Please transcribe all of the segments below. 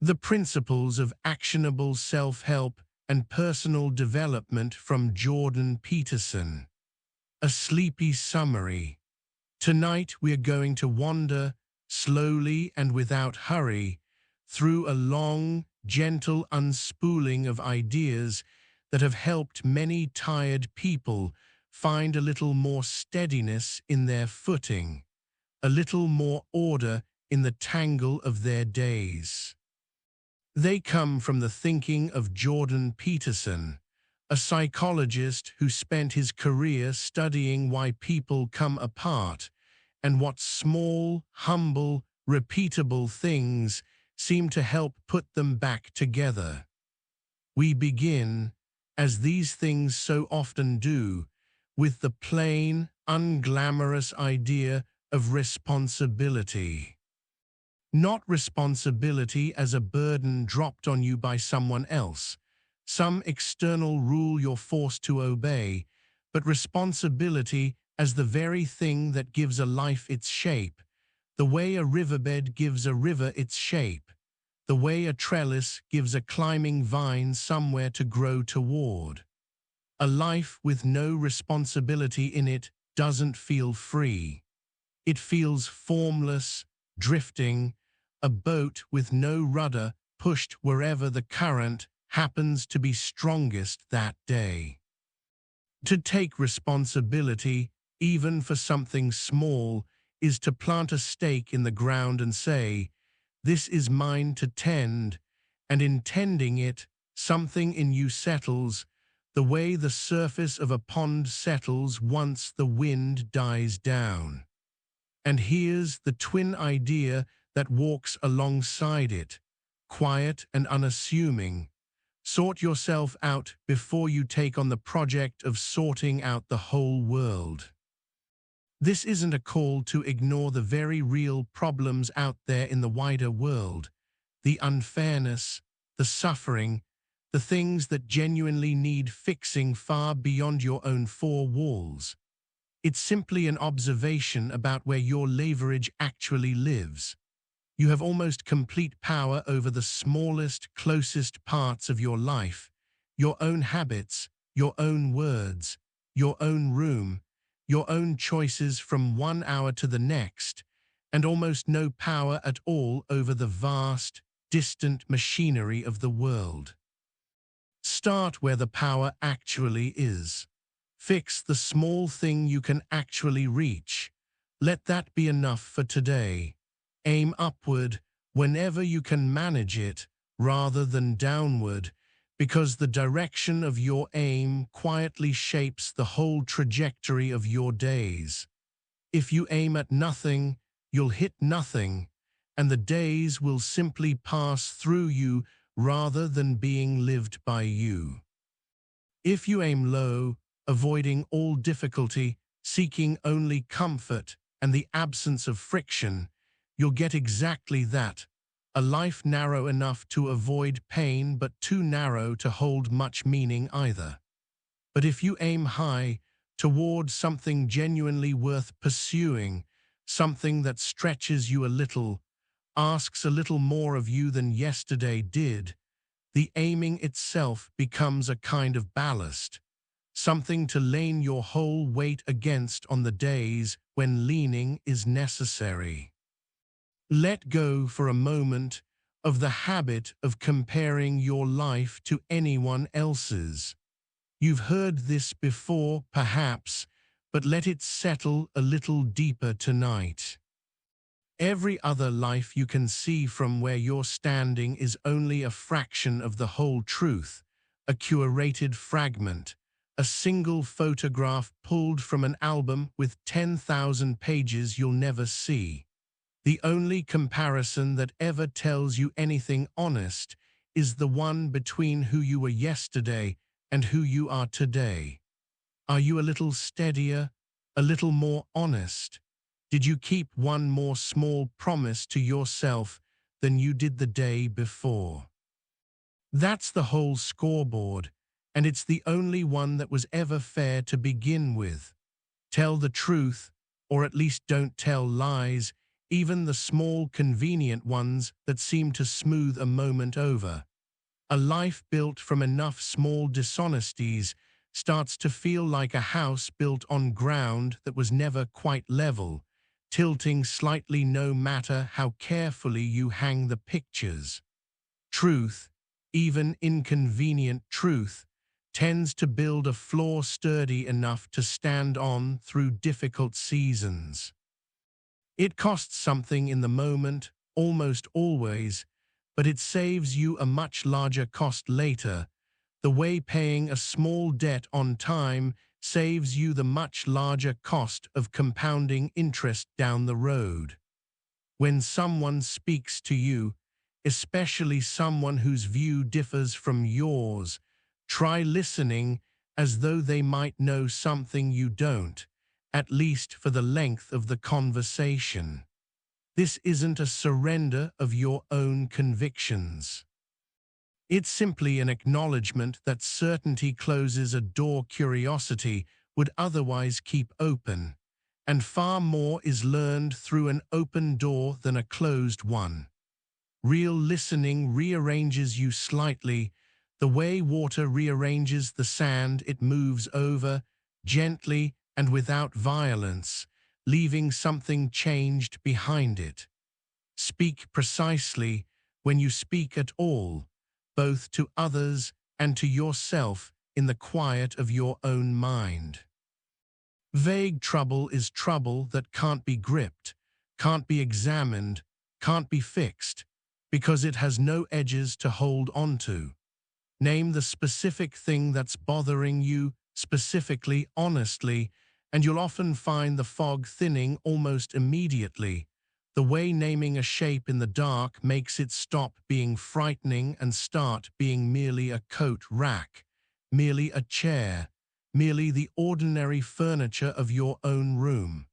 The Principles of Actionable Self-Help and Personal Development from Jordan Peterson. A sleepy summary. Tonight we are going to wander, slowly and without hurry, through a long, gentle unspooling of ideas that have helped many tired people find a little more steadiness in their footing, a little more order in the tangle of their days. They come from the thinking of Jordan Peterson, a psychologist who spent his career studying why people come apart and what small, humble, repeatable things seem to help put them back together. We begin, as these things so often do, with the plain, unglamorous idea of responsibility. Not responsibility as a burden dropped on you by someone else, some external rule you're forced to obey, but responsibility as the very thing that gives a life its shape, the way a riverbed gives a river its shape, the way a trellis gives a climbing vine somewhere to grow toward. A life with no responsibility in it doesn't feel free. It feels formless, drifting, a boat with no rudder pushed wherever the current happens to be strongest that day. To take responsibility, even for something small, is to plant a stake in the ground and say, "This is mine to tend," and in tending it, something in you settles, the way the surface of a pond settles once the wind dies down. And here's the twin idea that walks alongside it, quiet and unassuming. Sort yourself out before you take on the project of sorting out the whole world. This isn't a call to ignore the very real problems out there in the wider world, the unfairness, the suffering, the things that genuinely need fixing far beyond your own four walls. It's simply an observation about where your leverage actually lives. You have almost complete power over the smallest, closest parts of your life, your own habits, your own words, your own room, your own choices from 1 hour to the next, and almost no power at all over the vast, distant machinery of the world. Start where the power actually is. Fix the small thing you can actually reach. Let that be enough for today. Aim upward whenever you can manage it, rather than downward, because the direction of your aim quietly shapes the whole trajectory of your days. If you aim at nothing, you'll hit nothing, and the days will simply pass through you rather than being lived by you. If you aim low, avoiding all difficulty, seeking only comfort and the absence of friction, you'll get exactly that, a life narrow enough to avoid pain but too narrow to hold much meaning either. But if you aim high, toward something genuinely worth pursuing, something that stretches you a little, asks a little more of you than yesterday did, the aiming itself becomes a kind of ballast, something to lean your whole weight against on the days when leaning is necessary. Let go for a moment of the habit of comparing your life to anyone else's. You've heard this before, perhaps, but let it settle a little deeper tonight. Every other life you can see from where you're standing is only a fraction of the whole truth, a curated fragment, a single photograph pulled from an album with 10,000 pages you'll never see. The only comparison that ever tells you anything honest is the one between who you were yesterday and who you are today. Are you a little steadier, a little more honest? Did you keep one more small promise to yourself than you did the day before? That's the whole scoreboard, and it's the only one that was ever fair to begin with. Tell the truth, or at least don't tell lies, even the small, convenient ones that seem to smooth a moment over. A life built from enough small dishonesties starts to feel like a house built on ground that was never quite level, tilting slightly no matter how carefully you hang the pictures. Truth, even inconvenient truth, tends to build a floor sturdy enough to stand on through difficult seasons. It costs something in the moment, almost always, but it saves you a much larger cost later, the way paying a small debt on time saves you the much larger cost of compounding interest down the road. When someone speaks to you, especially someone whose view differs from yours, try listening as though they might know something you don't, at least for the length of the conversation. This isn't a surrender of your own convictions. It's simply an acknowledgement that certainty closes a door curiosity would otherwise keep open, and far more is learned through an open door than a closed one. Real listening rearranges you slightly, the way water rearranges the sand it moves over, gently and without violence, leaving something changed behind it. Speak precisely when you speak at all, both to others and to yourself in the quiet of your own mind. Vague trouble is trouble that can't be gripped, can't be examined, can't be fixed, because it has no edges to hold onto. Name the specific thing that's bothering you, specifically, honestly, and you'll often find the fog thinning almost immediately. The way naming a shape in the dark makes it stop being frightening and start being merely a coat rack, merely a chair, merely the ordinary furniture of your own room.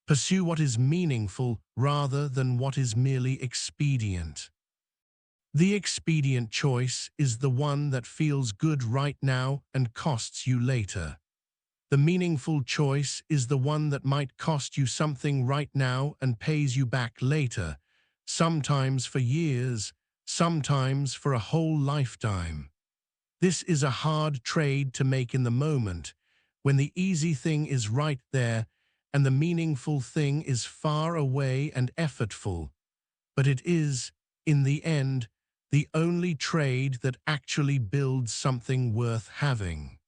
Pursue what is meaningful rather than what is merely expedient. The expedient choice is the one that feels good right now and costs you later. The meaningful choice is the one that might cost you something right now and pays you back later, sometimes for years, sometimes for a whole lifetime. This is a hard trade to make in the moment, when the easy thing is right there and the meaningful thing is far away and effortful, but it is, in the end, the only trade that actually builds something worth having.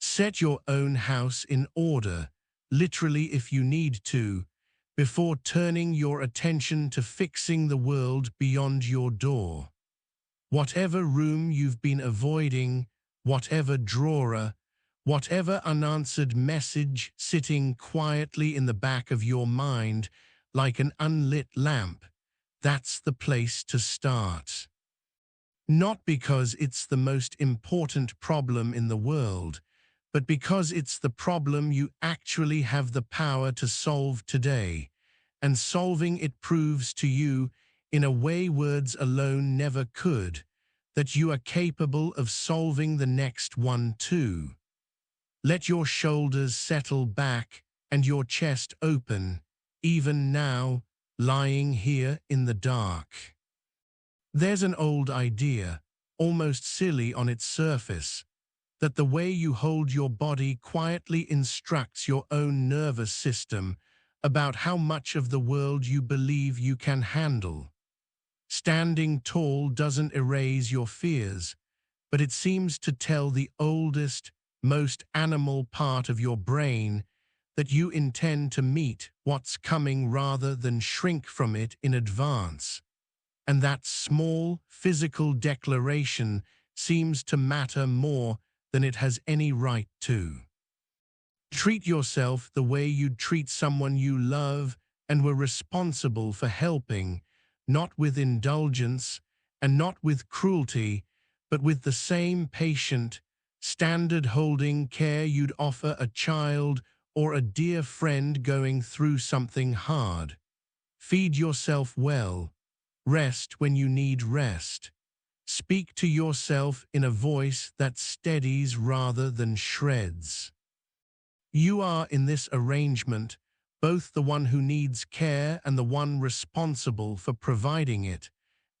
Set your own house in order, literally if you need to, before turning your attention to fixing the world beyond your door. Whatever room you've been avoiding, whatever drawer, whatever unanswered message sitting quietly in the back of your mind like an unlit lamp, that's the place to start. Not because it's the most important problem in the world, but because it's the problem you actually have the power to solve today, and solving it proves to you, in a way words alone never could, that you are capable of solving the next one too. Let your shoulders settle back and your chest open, even now, lying here in the dark. There's an old idea, almost silly on its surface, that the way you hold your body quietly instructs your own nervous system about how much of the world you believe you can handle. Standing tall doesn't erase your fears, but it seems to tell the oldest, most animal part of your brain that you intend to meet what's coming rather than shrink from it in advance. And that small, physical declaration seems to matter more than it has any right to. Treat yourself the way you'd treat someone you love and were responsible for helping, not with indulgence and not with cruelty, but with the same patient, standard-holding care you'd offer a child or a dear friend going through something hard. Feed yourself well. Rest when you need rest. Speak to yourself in a voice that steadies rather than shreds. You are in this arrangement both the one who needs care and the one responsible for providing it.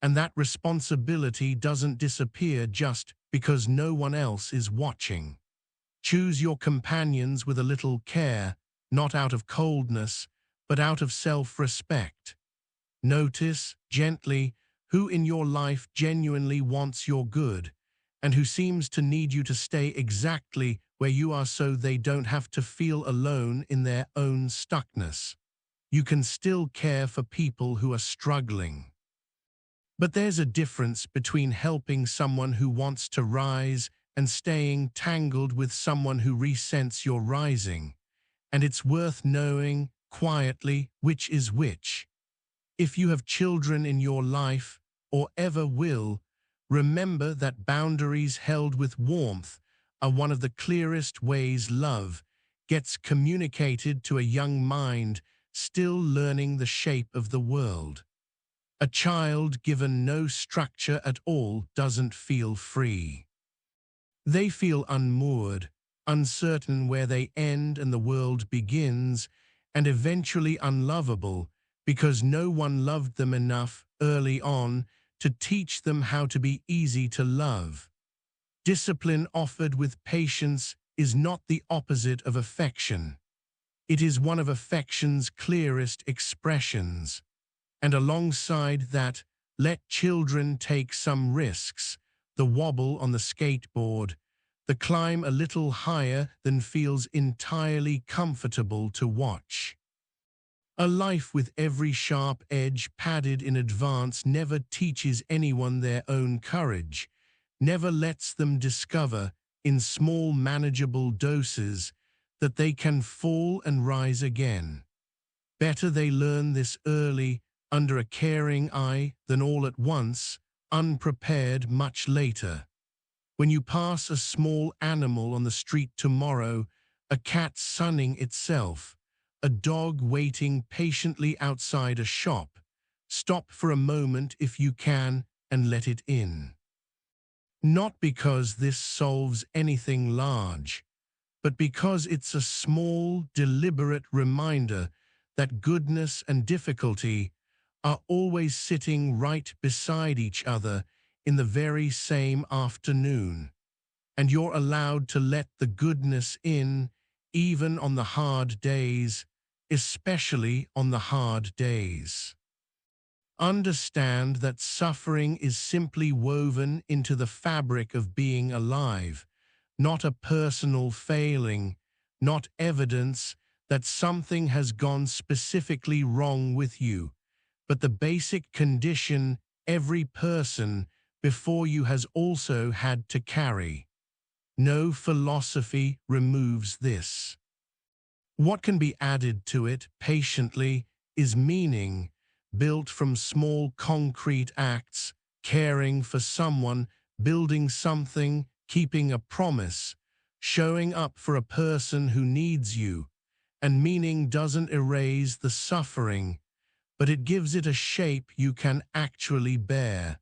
And that responsibility doesn't disappear just because no one else is watching. Choose your companions with a little care, not out of coldness, but out of self-respect. Notice, gently, who in your life genuinely wants your good, and who seems to need you to stay exactly where you are so they don't have to feel alone in their own stuckness. You can still care for people who are struggling. But there's a difference between helping someone who wants to rise and staying tangled with someone who resents your rising, and it's worth knowing, quietly, which is which. If you have children in your life, or ever will, remember that boundaries held with warmth are one of the clearest ways love gets communicated to a young mind still learning the shape of the world. A child given no structure at all doesn't feel free. They feel unmoored, uncertain where they end and the world begins, and eventually unlovable because no one loved them enough early on to teach them how to be easy to love. Discipline offered with patience is not the opposite of affection. It is one of affection's clearest expressions. And alongside that, let children take some risks, the wobble on the skateboard, the climb a little higher than feels entirely comfortable to watch. A life with every sharp edge padded in advance never teaches anyone their own courage, never lets them discover, in small manageable doses, that they can fall and rise again. Better they learn this early, under a caring eye, than all at once, unprepared much later. When you pass a small animal on the street tomorrow, a cat sunning itself, a dog waiting patiently outside a shop, stop for a moment if you can and let it in. Not because this solves anything large, but because it's a small, deliberate reminder that goodness and difficulty are always sitting right beside each other in the very same afternoon, and you're allowed to let the goodness in even on the hard days, especially on the hard days. Understand that suffering is simply woven into the fabric of being alive, not a personal failing, not evidence that something has gone specifically wrong with you, but the basic condition every person before you has also had to carry. No philosophy removes this. What can be added to it patiently is meaning, built from small concrete acts, caring for someone, building something, keeping a promise, showing up for a person who needs you. And meaning doesn't erase the suffering, but it gives it a shape you can actually bear,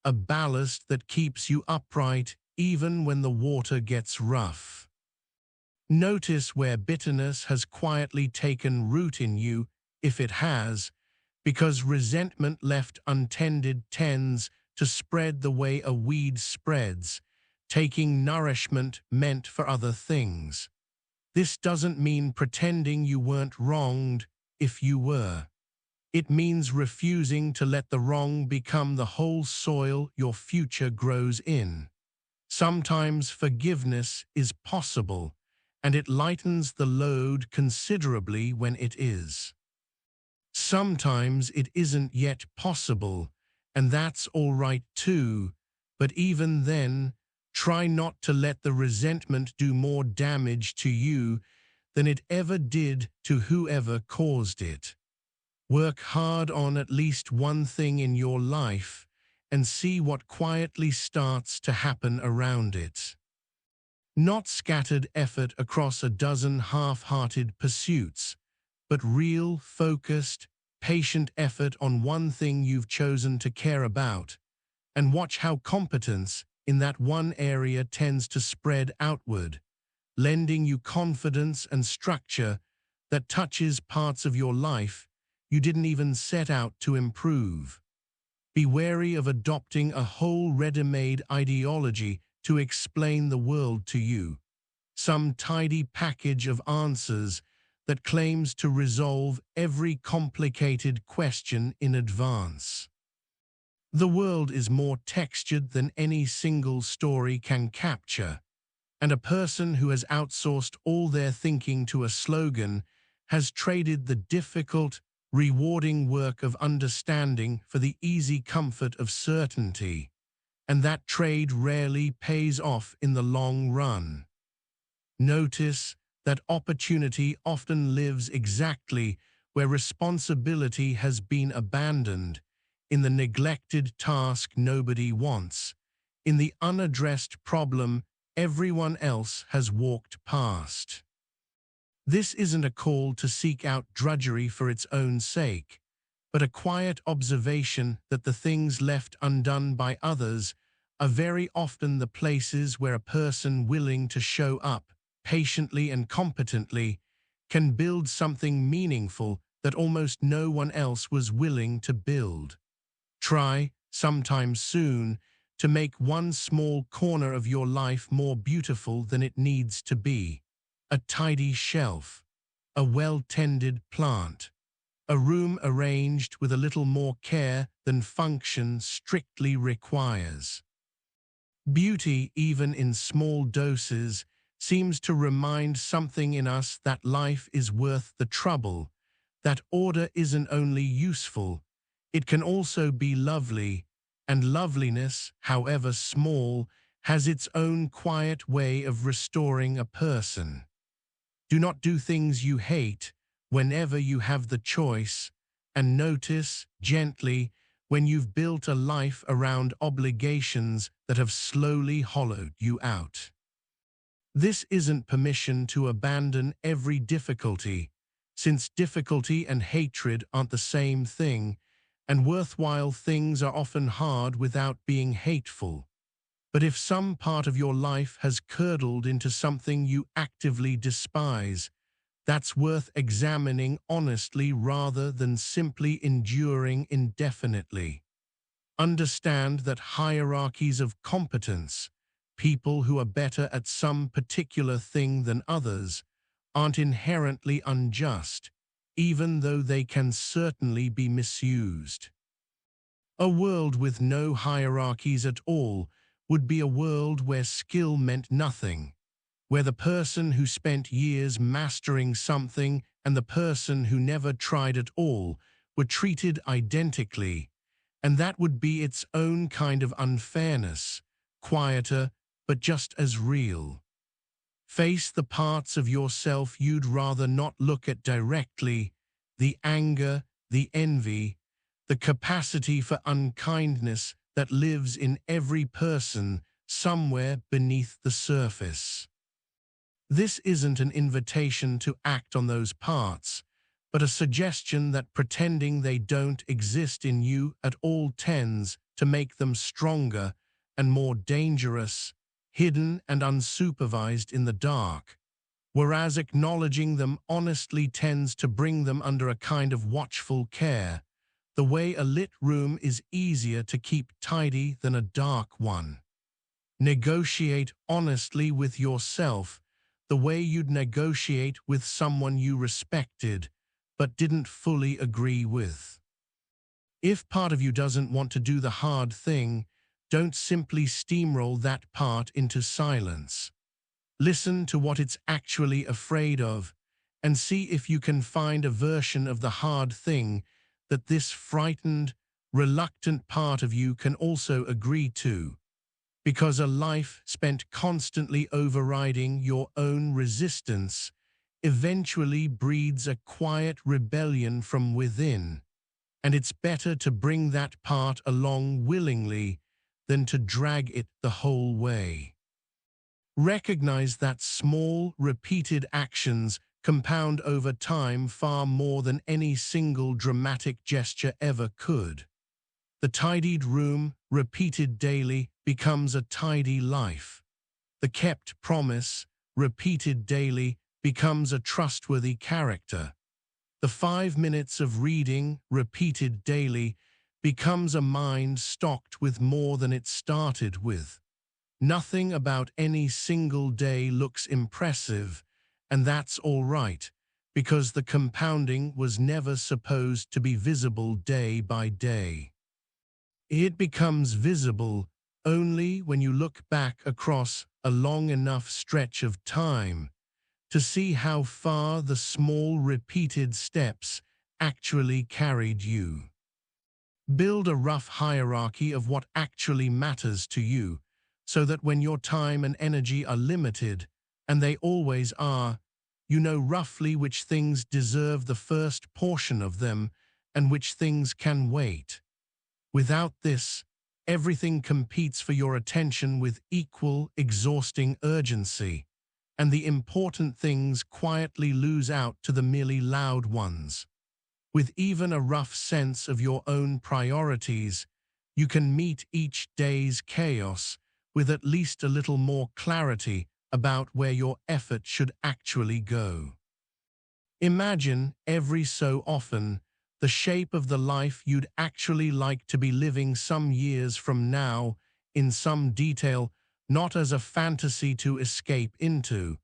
a ballast that keeps you upright even when the water gets rough. Notice where bitterness has quietly taken root in you, if it has, because resentment left untended tends to spread the way a weed spreads, taking nourishment meant for other things. This doesn't mean pretending you weren't wronged if you were. It means refusing to let the wrong become the whole soil your future grows in. Sometimes forgiveness is possible, and it lightens the load considerably when it is. Sometimes it isn't yet possible, and that's all right too, but even then, try not to let the resentment do more damage to you than it ever did to whoever caused it. Work hard on at least one thing in your life and see what quietly starts to happen around it. Not scattered effort across a dozen half-hearted pursuits, but real, focused, patient effort on one thing you've chosen to care about, and watch how competence in that one area tends to spread outward, lending you confidence and structure that touches parts of your life you didn't even set out to improve. Be wary of adopting a whole ready-made ideology to explain the world to you, some tidy package of answers that claims to resolve every complicated question in advance. The world is more textured than any single story can capture, and a person who has outsourced all their thinking to a slogan has traded the difficult, rewarding work of understanding for the easy comfort of certainty, and that trade rarely pays off in the long run. Notice that opportunity often lives exactly where responsibility has been abandoned, in the neglected task nobody wants, in the unaddressed problem everyone else has walked past. This isn't a call to seek out drudgery for its own sake, but a quiet observation that the things left undone by others are very often the places where a person willing to show up patiently and competently can build something meaningful that almost no one else was willing to build. Try, sometime soon, to make one small corner of your life more beautiful than it needs to be. A tidy shelf, a well-tended plant, a room arranged with a little more care than function strictly requires. Beauty, even in small doses, seems to remind something in us that life is worth the trouble, that order isn't only useful, it can also be lovely, and loveliness, however small, has its own quiet way of restoring a person. Do not do things you hate whenever you have the choice, and notice, gently, when you've built a life around obligations that have slowly hollowed you out. This isn't permission to abandon every difficulty, since difficulty and hatred aren't the same thing, and worthwhile things are often hard without being hateful. But if some part of your life has curdled into something you actively despise, that's worth examining honestly rather than simply enduring indefinitely. Understand that hierarchies of competence, people who are better at some particular thing than others, aren't inherently unjust, even though they can certainly be misused. A world with no hierarchies at all would be a world where skill meant nothing, where the person who spent years mastering something and the person who never tried at all were treated identically, and that would be its own kind of unfairness, quieter but just as real. Face the parts of yourself you'd rather not look at directly, the anger, the envy, the capacity for unkindness that lives in every person somewhere beneath the surface. This isn't an invitation to act on those parts, but a suggestion that pretending they don't exist in you at all tends to make them stronger and more dangerous, hidden and unsupervised in the dark, whereas acknowledging them honestly tends to bring them under a kind of watchful care, the way a lit room is easier to keep tidy than a dark one. Negotiate honestly with yourself, the way you'd negotiate with someone you respected but didn't fully agree with. If part of you doesn't want to do the hard thing, don't simply steamroll that part into silence. Listen to what it's actually afraid of, and see if you can find a version of the hard thing that this frightened, reluctant part of you can also agree to. Because a life spent constantly overriding your own resistance eventually breeds a quiet rebellion from within, and it's better to bring that part along willingly than to drag it the whole way. Recognize that small, repeated actions compound over time far more than any single dramatic gesture ever could. The tidied room, repeated daily, becomes a tidy life. The kept promise, repeated daily, becomes a trustworthy character. The 5 minutes of reading, repeated daily, becomes a mind stocked with more than it started with. Nothing about any single day looks impressive, and that's all right, because the compounding was never supposed to be visible day by day. It becomes visible only when you look back across a long enough stretch of time to see how far the small repeated steps actually carried you. Build a rough hierarchy of what actually matters to you, so that when your time and energy are limited, and they always are, you know roughly which things deserve the first portion of them and which things can wait. Without this, everything competes for your attention with equal, exhausting urgency, and the important things quietly lose out to the merely loud ones. With even a rough sense of your own priorities, you can meet each day's chaos with at least a little more clarity about where your effort should actually go. Imagine, every so often, the shape of the life you'd actually like to be living some years from now, in some detail, not as a fantasy to escape into,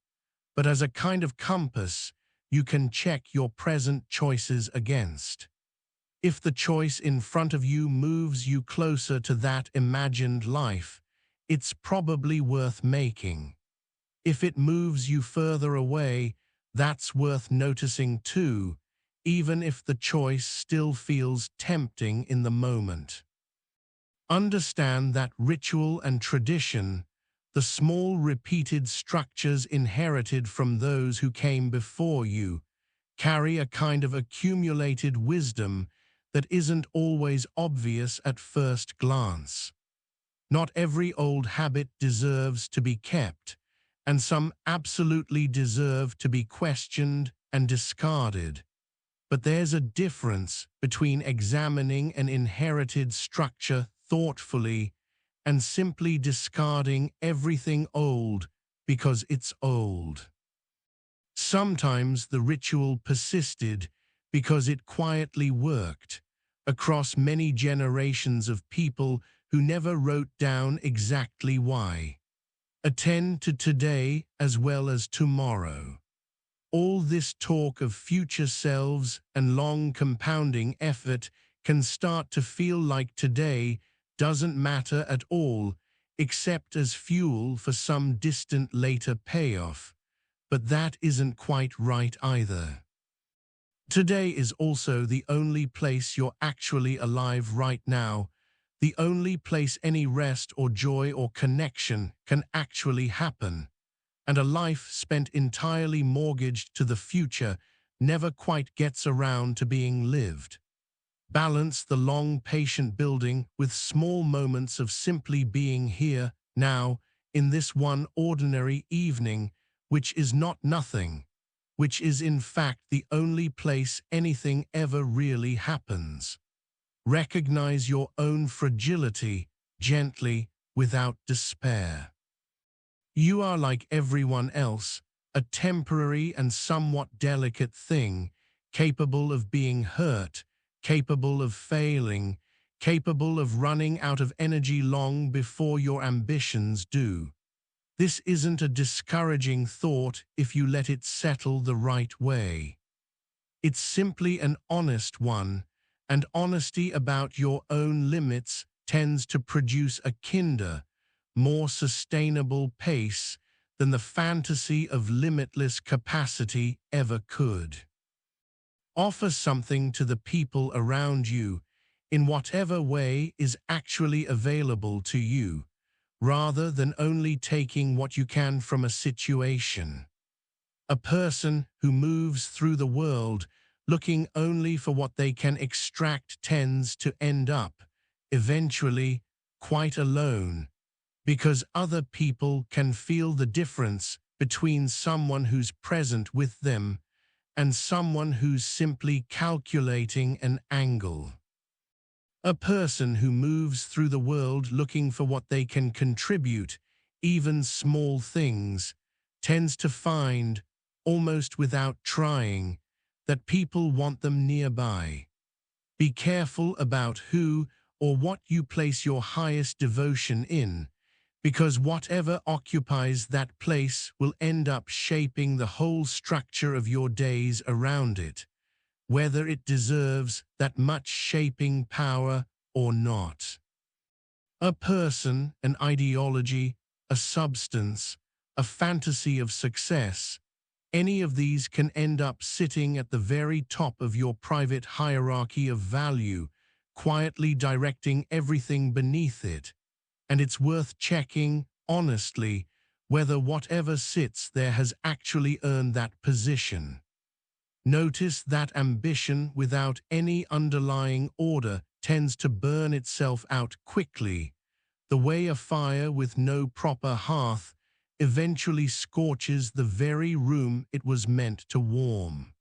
but as a kind of compass you can check your present choices against. If the choice in front of you moves you closer to that imagined life, it's probably worth making. If it moves you further away, that's worth noticing too, even if the choice still feels tempting in the moment. Understand that ritual and tradition, the small repeated structures inherited from those who came before you, carry a kind of accumulated wisdom that isn't always obvious at first glance. Not every old habit deserves to be kept, and some absolutely deserve to be questioned and discarded. But there's a difference between examining an inherited structure thoughtfully and simply discarding everything old because it's old. Sometimes the ritual persisted because it quietly worked across many generations of people who never wrote down exactly why. Attend to today as well as tomorrow. All this talk of future selves and long compounding effort can start to feel like today doesn't matter at all, except as fuel for some distant later payoff. But that isn't quite right either. Today is also the only place you're actually alive right now, the only place any rest or joy or connection can actually happen. And a life spent entirely mortgaged to the future never quite gets around to being lived. Balance the long, patient building with small moments of simply being here, now, in this one ordinary evening, which is not nothing, which is in fact the only place anything ever really happens. Recognize your own fragility gently, without despair. You are like everyone else, a temporary and somewhat delicate thing, capable of being hurt, capable of failing, capable of running out of energy long before your ambitions do. This isn't a discouraging thought if you let it settle the right way. It's simply an honest one, and honesty about your own limits tends to produce a kinder, more sustainable pace than the fantasy of limitless capacity ever could. Offer something to the people around you in whatever way is actually available to you, rather than only taking what you can from a situation. A person who moves through the world looking only for what they can extract tends to end up, eventually, quite alone, because other people can feel the difference between someone who's present with them and someone who's simply calculating an angle. A person who moves through the world looking for what they can contribute, even small things, tends to find, almost without trying, that people want them nearby. Be careful about who or what you place your highest devotion in, because whatever occupies that place will end up shaping the whole structure of your days around it, whether it deserves that much shaping power or not. A person, an ideology, a substance, a fantasy of success, any of these can end up sitting at the very top of your private hierarchy of value, quietly directing everything beneath it. And it's worth checking, honestly, whether whatever sits there has actually earned that position. Notice that ambition without any underlying order tends to burn itself out quickly, the way a fire with no proper hearth eventually scorches the very room it was meant to warm.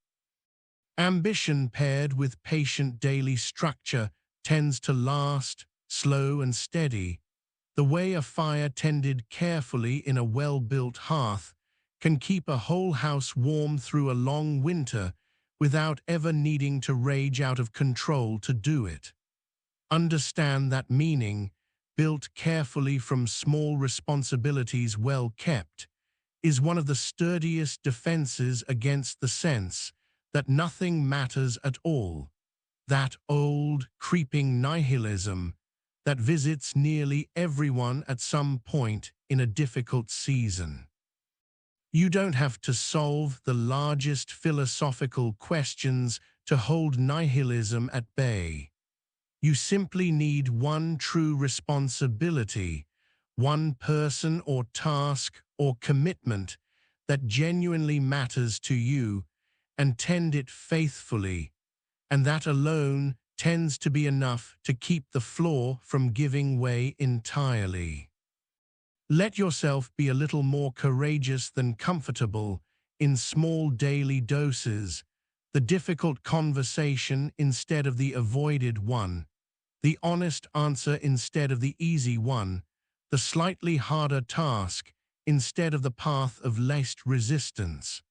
Ambition paired with patient daily structure tends to last, slow and steady, the way a fire tended carefully in a well-built hearth can keep a whole house warm through a long winter without ever needing to rage out of control to do it. Understand that meaning, built carefully from small responsibilities well kept, is one of the sturdiest defenses against the sense that nothing matters at all, that old, creeping nihilism that visits nearly everyone at some point in a difficult season. You don't have to solve the largest philosophical questions to hold nihilism at bay. You simply need one true responsibility, one person or task or commitment that genuinely matters to you, and tend it faithfully, and that alone tends to be enough to keep the floor from giving way entirely. Let yourself be a little more courageous than comfortable in small daily doses, the difficult conversation instead of the avoided one, the honest answer instead of the easy one, the slightly harder task instead of the path of least resistance.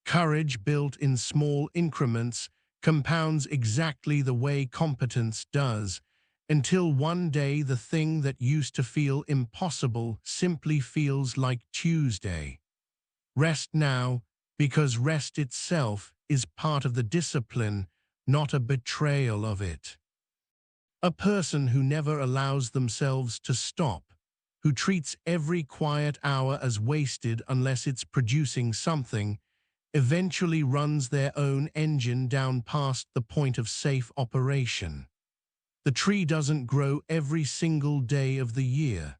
Courage built in small increments compounds exactly the way competence does, until one day the thing that used to feel impossible simply feels like Tuesday. Rest now, because rest itself is part of the discipline, not a betrayal of it. A person who never allows themselves to stop, who treats every quiet hour as wasted unless it's producing something, eventually runs their own engine down past the point of safe operation. The tree doesn't grow every single day of the year.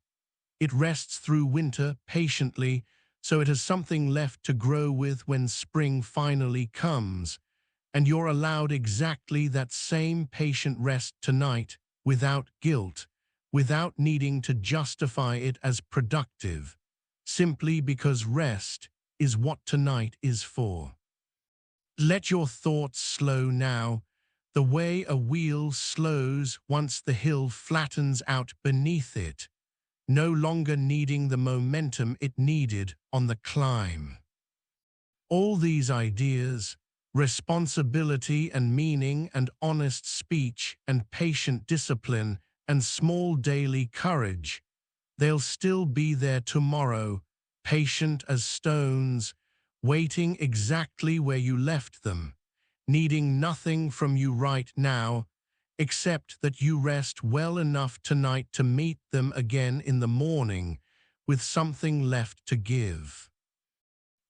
It rests through winter patiently, so it has something left to grow with when spring finally comes, and you're allowed exactly that same patient rest tonight, without guilt, without needing to justify it as productive, simply because rest is what tonight is for. Let your thoughts slow now, the way a wheel slows once the hill flattens out beneath it, no longer needing the momentum it needed on the climb. All these ideas, responsibility and meaning and honest speech and patient discipline and small daily courage, they'll still be there tomorrow, patient as stones, waiting exactly where you left them, needing nothing from you right now, except that you rest well enough tonight to meet them again in the morning with something left to give.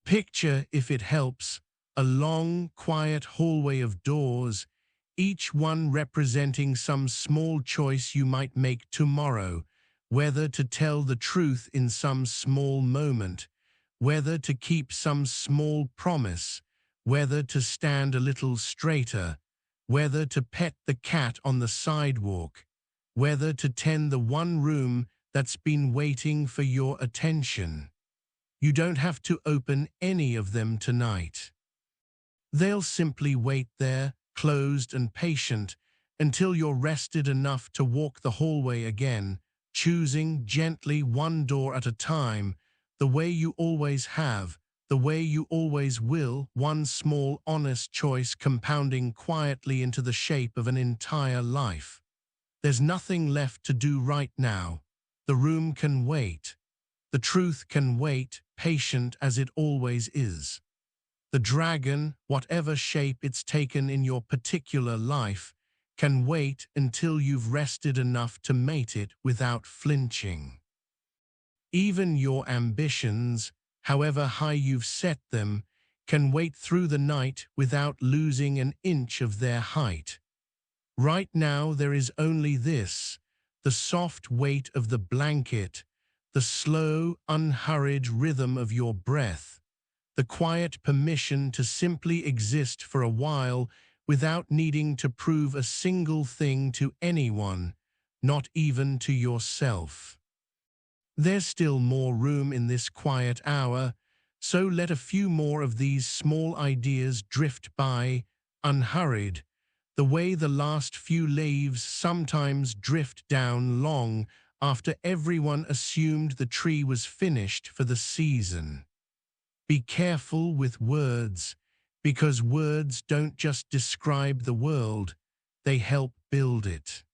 Picture, if it helps, a long, quiet hallway of doors, each one representing some small choice you might make tomorrow, whether to tell the truth in some small moment, whether to keep some small promise, whether to stand a little straighter, whether to pet the cat on the sidewalk, whether to tend the one room that's been waiting for your attention. You don't have to open any of them tonight. They'll simply wait there, closed and patient, until you're rested enough to walk the hallway again, choosing gently one door at a time, the way you always have, the the way you always will, one small honest choice compounding quietly into the shape of an entire life. There's nothing left to do right now. The room can wait. The truth can wait, patient as it always is. The dragon, whatever shape it's taken in your particular life, can wait until you've rested enough to mate it without flinching. Even your ambitions, however high you've set them, can wait through the night without losing an inch of their height. Right now there is only this, the soft weight of the blanket, the slow, unhurried rhythm of your breath, the quiet permission to simply exist for a while without needing to prove a single thing to anyone, not even to yourself. There's still more room in this quiet hour, so let a few more of these small ideas drift by, unhurried, the way the last few leaves sometimes drift down long after everyone assumed the tree was finished for the season. Be careful with words, because words don't just describe the world, they help build it.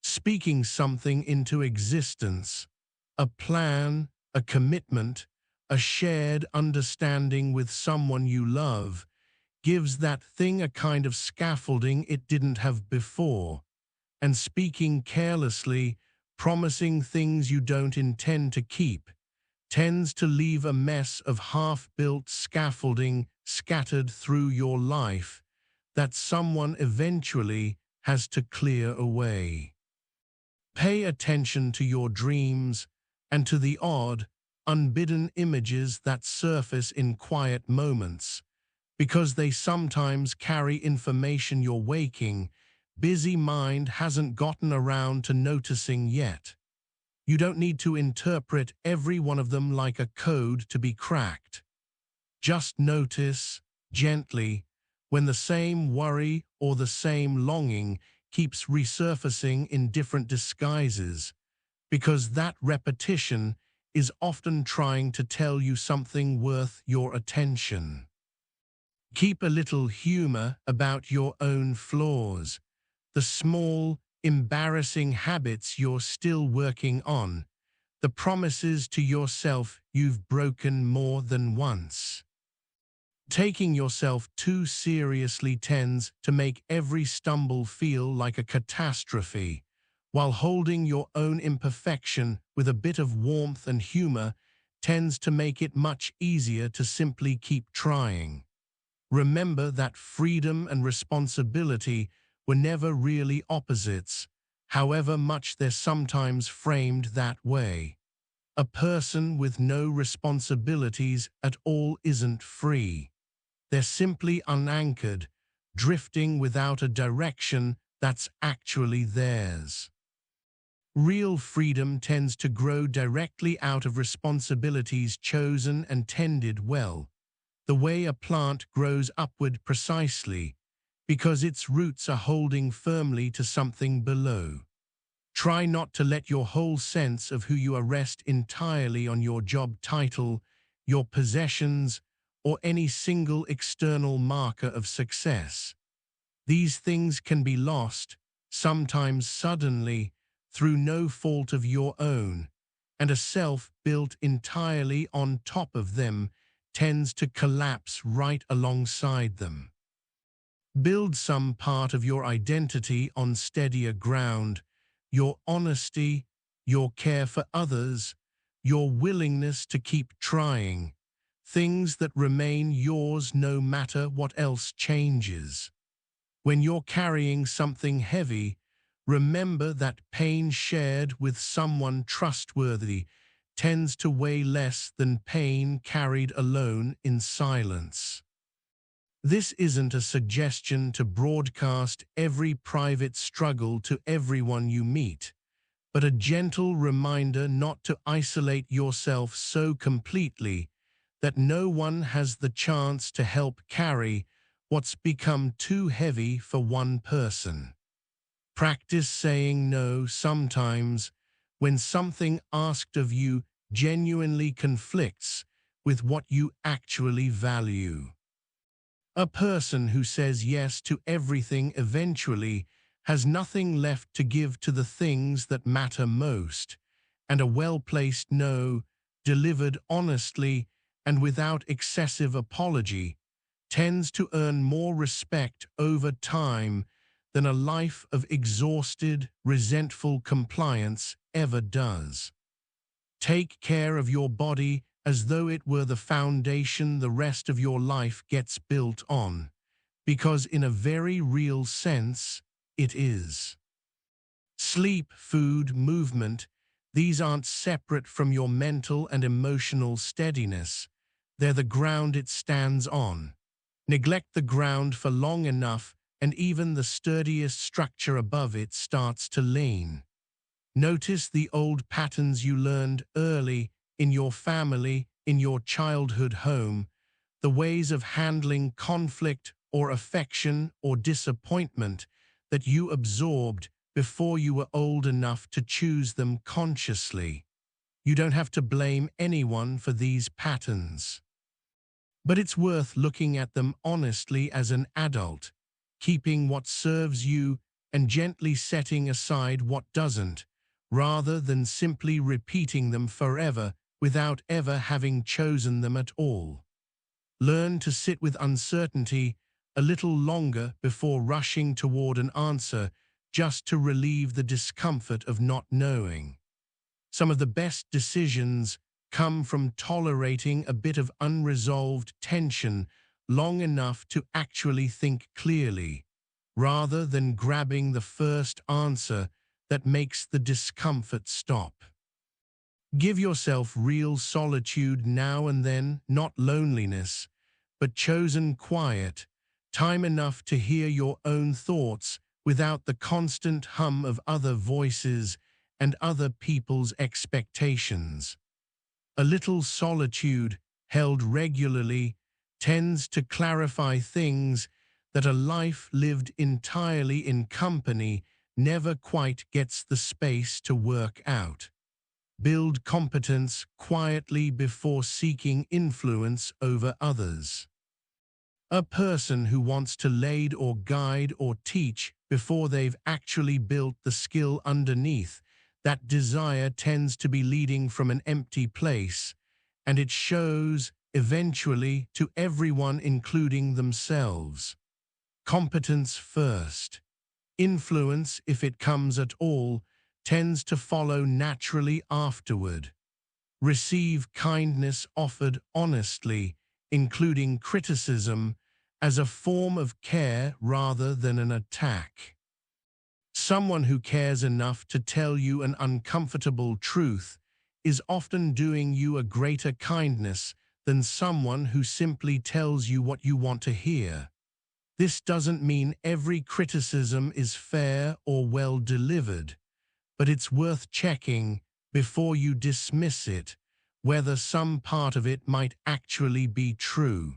Speaking something into existence, a plan, a commitment, a shared understanding with someone you love, gives that thing a kind of scaffolding it didn't have before. And speaking carelessly, promising things you don't intend to keep, tends to leave a mess of half-built scaffolding scattered through your life that someone eventually has to clear away. Pay attention to your dreams and to the odd, unbidden images that surface in quiet moments, because they sometimes carry information your waking, busy mind hasn't gotten around to noticing yet. You don't need to interpret every one of them like a code to be cracked. Just notice, gently, when the same worry or the same longing keeps resurfacing in different disguises, because that repetition is often trying to tell you something worth your attention. Keep a little humor about your own flaws, the small, embarrassing habits you're still working on, the promises to yourself you've broken more than once. Taking yourself too seriously tends to make every stumble feel like a catastrophe, while holding your own imperfection with a bit of warmth and humor tends to make it much easier to simply keep trying. Remember that freedom and responsibility were never really opposites, however much they're sometimes framed that way. A person with no responsibilities at all isn't free. They're simply unanchored, drifting without a direction that's actually theirs. Real freedom tends to grow directly out of responsibilities chosen and tended well, the way a plant grows upward precisely, because its roots are holding firmly to something below. Try not to let your whole sense of who you are rest entirely on your job title, your possessions, or any single external marker of success. These things can be lost, sometimes suddenly, through no fault of your own, and a self built entirely on top of them tends to collapse right alongside them. Build some part of your identity on steadier ground, your honesty, your care for others, your willingness to keep trying, things that remain yours no matter what else changes. When you're carrying something heavy, remember that pain shared with someone trustworthy tends to weigh less than pain carried alone in silence. This isn't a suggestion to broadcast every private struggle to everyone you meet, but a gentle reminder not to isolate yourself so completely that no one has the chance to help carry what's become too heavy for one person. Practice saying no sometimes when something asked of you genuinely conflicts with what you actually value. A person who says yes to everything eventually has nothing left to give to the things that matter most, and a well-placed no, delivered honestly and without excessive apology, tends to earn more respect over time than a life of exhausted, resentful compliance ever does. Take care of your body as though it were the foundation the rest of your life gets built on, because in a very real sense, it is. Sleep, food, movement, these aren't separate from your mental and emotional steadiness. They're the ground it stands on. Neglect the ground for long enough, and even the sturdiest structure above it starts to lean. Notice the old patterns you learned early in your family, in your childhood home, the ways of handling conflict or affection or disappointment that you absorbed before you were old enough to choose them consciously. You don't have to blame anyone for these patterns. But it's worth looking at them honestly as an adult, keeping what serves you and gently setting aside what doesn't, rather than simply repeating them forever without ever having chosen them at all. Learn to sit with uncertainty a little longer before rushing toward an answer just to relieve the discomfort of not knowing. Some of the best decisions come from tolerating a bit of unresolved tension long enough to actually think clearly, rather than grabbing the first answer that makes the discomfort stop. Give yourself real solitude now and then, not loneliness, but chosen quiet, time enough to hear your own thoughts without the constant hum of other voices and other people's expectations. A little solitude, held regularly, tends to clarify things that a life lived entirely in company never quite gets the space to work out. Build competence quietly before seeking influence over others. A person who wants to lead or guide or teach before they've actually built the skill underneath that desire tends to be leading from an empty place, and it shows eventually to everyone, including themselves. Competence first. Influence, if it comes at all, tends to follow naturally afterward. Receive kindness offered honestly, including criticism, as a form of care rather than an attack. Someone who cares enough to tell you an uncomfortable truth is often doing you a greater kindness than someone who simply tells you what you want to hear. This doesn't mean every criticism is fair or well delivered, but it's worth checking before you dismiss it whether some part of it might actually be true.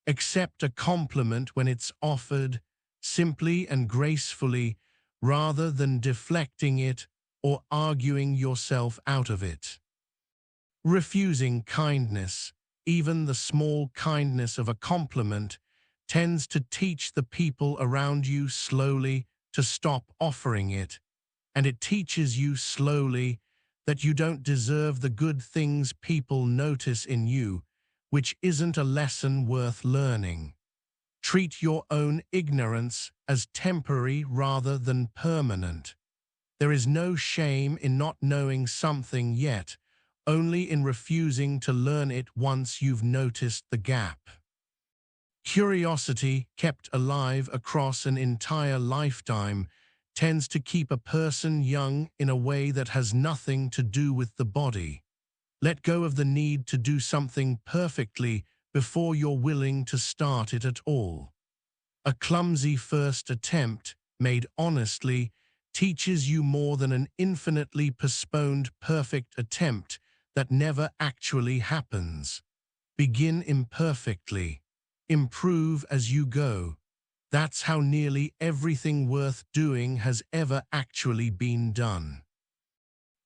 Accept a compliment when it's offered, simply and gracefully, rather than deflecting it or arguing yourself out of it. Refusing kindness, even the small kindness of a compliment, tends to teach the people around you slowly to stop offering it, and it teaches you slowly that you don't deserve the good things people notice in you, which isn't a lesson worth learning. Treat your own ignorance as temporary rather than permanent. There is no shame in not knowing something yet, only in refusing to learn it once you've noticed the gap. Curiosity, kept alive across an entire lifetime, tends to keep a person young in a way that has nothing to do with the body. Let go of the need to do something perfectly before you're willing to start it at all. A clumsy first attempt, made honestly, teaches you more than an infinitely postponed perfect attempt that never actually happens. Begin imperfectly. Improve as you go. That's how nearly everything worth doing has ever actually been done.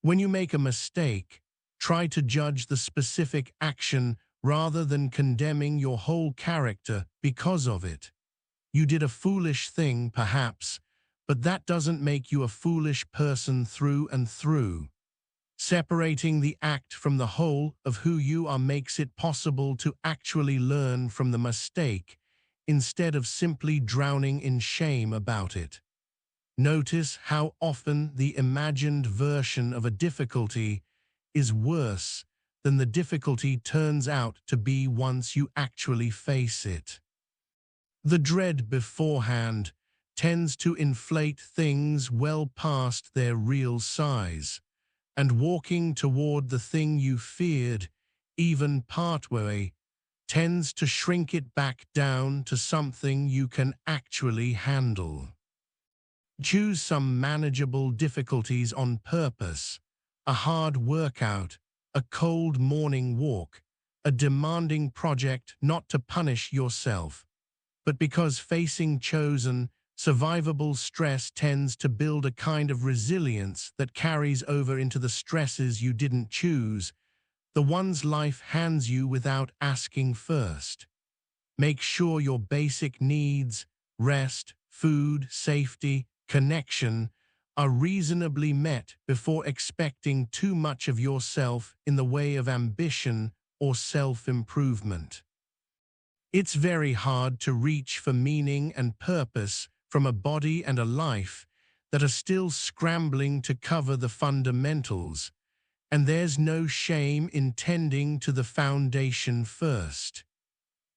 When you make a mistake, try to judge the specific action rather than condemning your whole character because of it. You did a foolish thing, perhaps, but that doesn't make you a foolish person through and through. Separating the act from the whole of who you are makes it possible to actually learn from the mistake instead of simply drowning in shame about it. Notice how often the imagined version of a difficulty is worse than the difficulty turns out to be once you actually face it. The dread beforehand tends to inflate things well past their real size, and walking toward the thing you feared, even partway, tends to shrink it back down to something you can actually handle. Choose some manageable difficulties on purpose: a hard workout, a cold morning walk, a demanding project, not to punish yourself, but because facing chosen, survivable stress tends to build a kind of resilience that carries over into the stresses you didn't choose, the ones life hands you without asking first. Make sure your basic needs, rest, food, safety, connection, are reasonably met before expecting too much of yourself in the way of ambition or self-improvement. It's very hard to reach for meaning and purpose from a body and a life that are still scrambling to cover the fundamentals, and there's no shame in tending to the foundation first.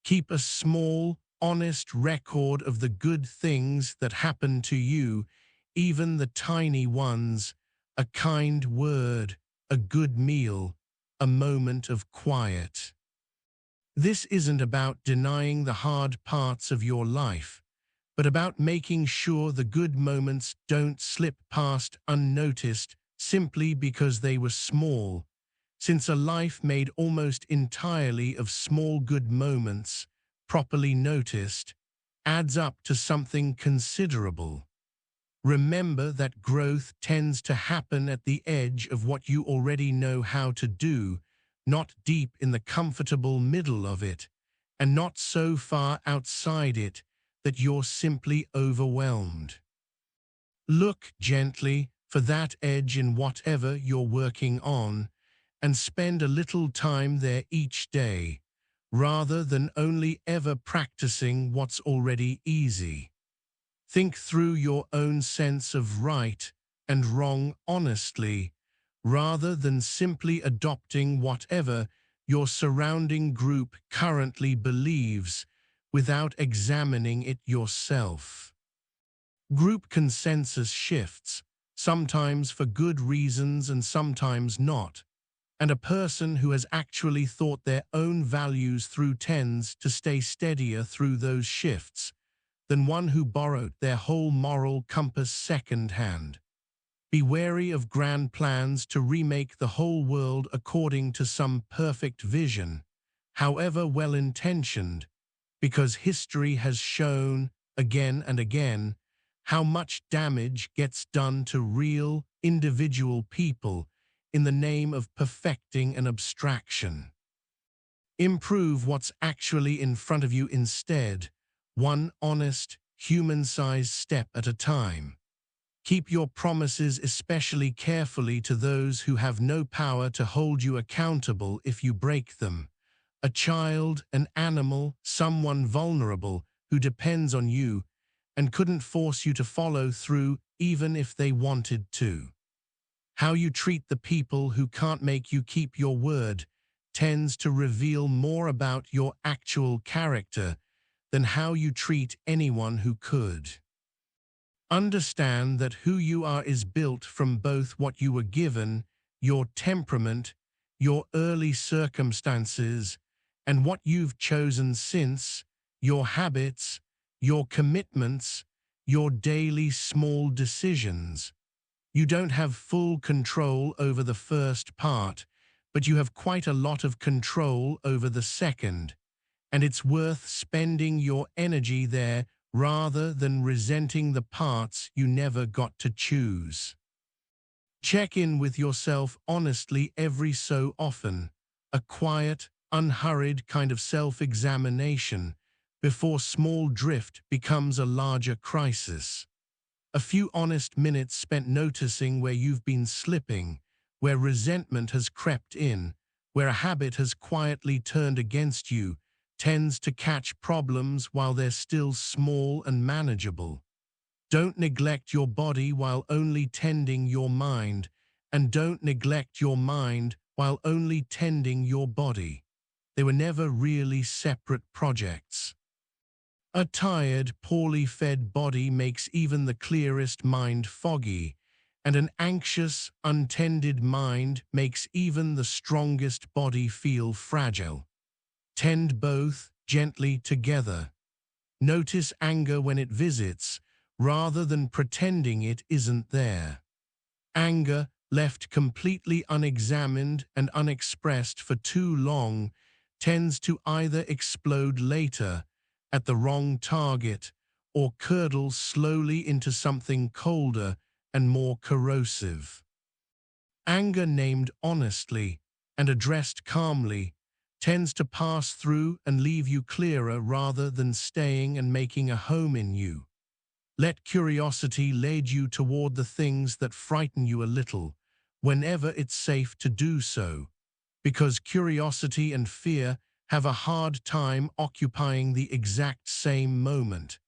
Keep a small, honest record of the good things that happen to you, even the tiny ones: a kind word, a good meal, a moment of quiet. This isn't about denying the hard parts of your life, but about making sure the good moments don't slip past unnoticed simply because they were small, since a life made almost entirely of small good moments, properly noticed, adds up to something considerable. Remember that growth tends to happen at the edge of what you already know how to do, not deep in the comfortable middle of it, and not so far outside it that you're simply overwhelmed. Look gently for that edge in whatever you're working on, and spend a little time there each day, rather than only ever practicing what's already easy. Think through your own sense of right and wrong honestly, rather than simply adopting whatever your surrounding group currently believes without examining it yourself. Group consensus shifts, sometimes for good reasons and sometimes not, and a person who has actually thought their own values through tends to stay steadier through those shifts than one who borrowed their whole moral compass second-hand. Be wary of grand plans to remake the whole world according to some perfect vision, however well-intentioned, because history has shown, again and again, how much damage gets done to real, individual people in the name of perfecting an abstraction. Improve what's actually in front of you instead, one honest, human-sized step at a time. Keep your promises especially carefully to those who have no power to hold you accountable if you break them: a child, an animal, someone vulnerable who depends on you and couldn't force you to follow through even if they wanted to. How you treat the people who can't make you keep your word tends to reveal more about your actual character than how you treat anyone who could. Understand that who you are is built from both what you were given, your temperament, your early circumstances, and what you've chosen since, your habits, your commitments, your daily small decisions. You don't have full control over the first part, but you have quite a lot of control over the second, and it's worth spending your energy there rather than resenting the parts you never got to choose. Check in with yourself honestly every so often: a quiet, unhurried kind of self-examination before small drift becomes a larger crisis. A few honest minutes spent noticing where you've been slipping, where resentment has crept in, where a habit has quietly turned against you, tends to catch problems while they're still small and manageable. Don't neglect your body while only tending your mind, and don't neglect your mind while only tending your body. They were never really separate projects. A tired, poorly fed body makes even the clearest mind foggy, and an anxious, untended mind makes even the strongest body feel fragile. Tend both gently together. Notice anger when it visits, rather than pretending it isn't there. Anger, left completely unexamined and unexpressed for too long, tends to either explode later, at the wrong target, or curdle slowly into something colder and more corrosive. Anger named honestly and addressed calmly tends to pass through and leave you clearer rather than staying and making a home in you. Let curiosity lead you toward the things that frighten you a little, whenever it's safe to do so, because curiosity and fear have a hard time occupying the exact same moment,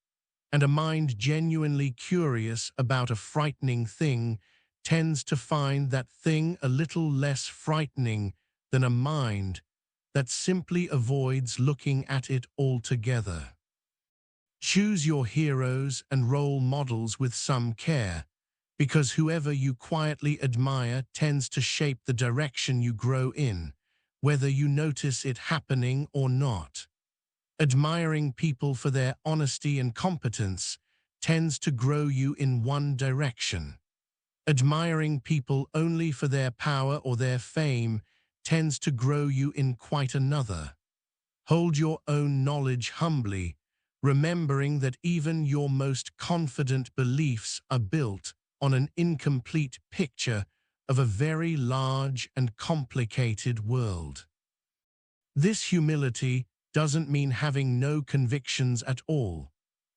and a mind genuinely curious about a frightening thing tends to find that thing a little less frightening than a mind that simply avoids looking at it altogether. Choose your heroes and role models with some care, because whoever you quietly admire tends to shape the direction you grow in, whether you notice it happening or not. Admiring people for their honesty and competence tends to grow you in one direction. Admiring people only for their power or their fame tends to grow you in quite another. Hold your own knowledge humbly, remembering that even your most confident beliefs are built on an incomplete picture of a very large and complicated world. This humility doesn't mean having no convictions at all.